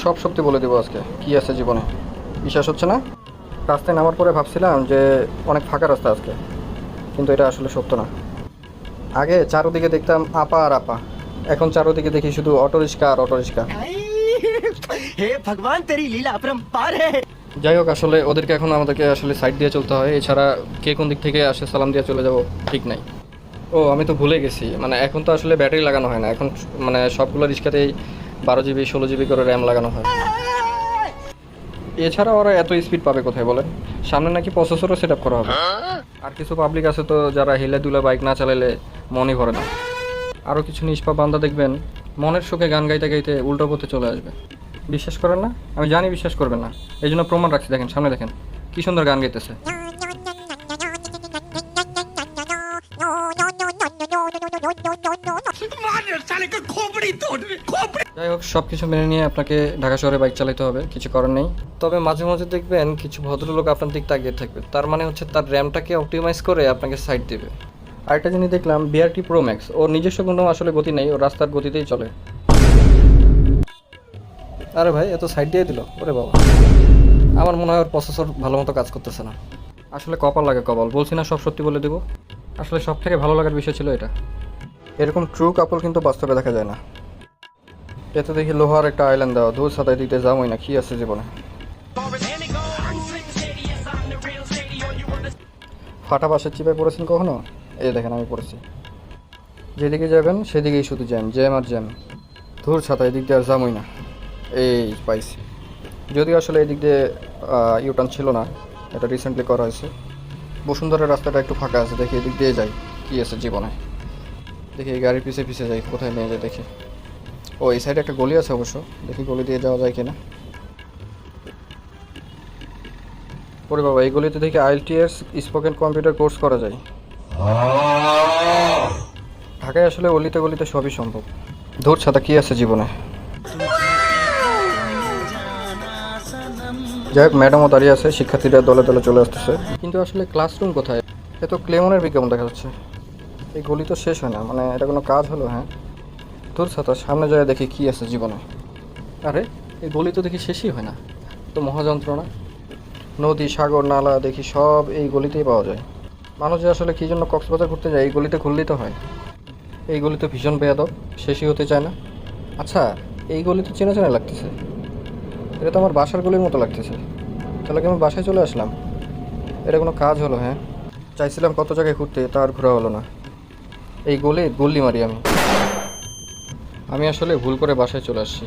সব সত্যি বলে দেবো আজকে কি আছে জীবনে। বিশ্বাস হচ্ছে না? রাস্তায় নামার পরে ভাবছিলাম যে অনেক ফাঁকা রাস্তা আজকে, কিন্তু এটা আসলে সত্য না। আগে চারোদিকে দেখতাম আপা আর আপা, এখন চারোদিকে দেখি শুধু অটোরিক্সা আর অটোরিক্সা। हे भगवान तेरी लीला अपरंपार है। যাই হোক, আসলে ওদেরকে এখন আমাদেরকে আসলে সাইড দিয়ে চলতে হয়, এছাড়া কে কোন দিক থেকে আসে সালাম দিয়ে চলে যাব ঠিক নাই। ও আমি তো ভুলে গেছি, মানে এখন তো আসলে ব্যাটারি লাগানো হয় না, এখন মানে সবগুলো রিক্সাতেই 12 GB 16 GB করে র্যাম লাগানো হয়। এছাড়া ওরা এত স্পিড পাবে কোথায় বলেন? সামনে নাকি প্রসেসরও সেট আপ করা হবে। আর কিছু পাবলিক আছে তো যারা হেলে দুলে বাইক না চালালে মনই ভরে না। আরও কিছু নিষ্পাপ বান্দা দেখবেন মনের সুখে গান গাইতে গাইতে উল্টো পথে চলে আসবে। বিশ্বাস করেন না? আমি জানি বিশ্বাস করবেন না, এই জন্য প্রমাণ রাখছি। দেখেন, সামনে দেখেন কি সুন্দর গান গাইতেছে। যাই হোক, সব কিছু মেনে নিয়ে আপনাকে ঢাকা শহরে বাইক চালাতে হবে, কিছু করার নেই। তবে মাঝে মাঝে দেখবেন কিছু ভদ্রলোক আপনার দিক তাকিয়ে থাকবে, তার মানে হচ্ছে তার র্যামটাকে অপটিমাইজ করে আপনাকে সাইড দেবে। আরেকটা জিনিস দেখলাম, BRT Pro Max, ওর নিজস্ব কোনো আসলে গতি নেই, ও রাস্তার গতিতেই চলে। আরে ভাই, এত সাইড দিয়ে দিল, ওরে বাবা। আমার মনে হয় ওর প্রসেসর ভালো মতো কাজ করতেছে না। আসলে কপাল লাগে কপাল, বলছি না সব সত্যি বলে দেবো। আসলে সব থেকে ভালো লাগার বিষয় ছিল এটা। এরকম ট্রু কাপল কিন্তু বাস্তবে দেখা যায় না। এতে দেখি লোহার একটা আইল্যান্ড দেওয়া, দূর সাথে দিতে যাবোই না, কি আছে জীবনে। ফাটা বাসের চিপায় পড়েছেন কখনো? এই দেখেন আমি পড়েছি। যেদিকে যাবেন সেদিকেই শুধু জ্যাম জ্যাম আর জ্যাম। ধূর ছাতা, এদিক দিয়ে আর যাবোই না। এই পাইছি, যদিও আসলে এদিক দিয়ে ইউটার্ন ছিল না, এটা রিসেন্টলি করা হয়েছে। বসুন্ধরার রাস্তাটা একটু ফাঁকা আছে, দেখি এদিক দিয়ে যাই, কি আছে জীবনে। দেখি এই গাড়ির পিছে পিছে যাই, কোথায় নিয়ে যায় দেখি। ও এই সাইডে একটা গলি আছে অবশ্য, দেখি গলি দিয়ে যাওয়া যায় কিনা। ওরে বাবা, এই গলিতে দেখি IELTS স্পোকেন কম্পিউটার কোর্স করা যায়। ঢাকায় আসলে গলিতে গলিতে সবই সম্ভব। ধূর ছাতা, কি আছে জীবনে। যাই হোক, ম্যাডামও দাঁড়িয়ে আছে, শিক্ষার্থীরা দলে দলে চলে আসতেছে। কিন্তু আসলে ক্লাসরুম কোথায়? এ তো ক্লেমনের বিজ্ঞাপন দেখা যাচ্ছে। এই গলি তো শেষ হয় না, মানে এটা কোনো কাজ হলো? হ্যাঁ, ধূর ছাতা, সামনে যায় দেখি কি আছে জীবনে। আরে এই গলি তো দেখি শেষই হয় না, তো মহাযন্ত্রণা। নদী, সাগর, নালা দেখি সব এই গলিতেই পাওয়া যায়। মানুষ যে আসলে কী জন্য কক্সবাজার ঘুরতে যায়, এই গলিতে ঘুরলেই তো হয়। এই গলি তো ভীষণ বেয়াদব, শেষই হতে চায় না। আচ্ছা, এই গলি তো চেনা চেনা লাগতেছে, এটা তো আমার বাসার গলির মতো লাগতেছে। তাহলে কি আমি বাসায় চলে আসলাম? এটা কোনো কাজ হলো? হ্যাঁ, চাইছিলাম কত জায়গায় ঘুরতে, তা আর ঘোরা হলো না। এই গলি গল্লি মারি আমি আসলে ভুল করে বাসায় চলে আসছি।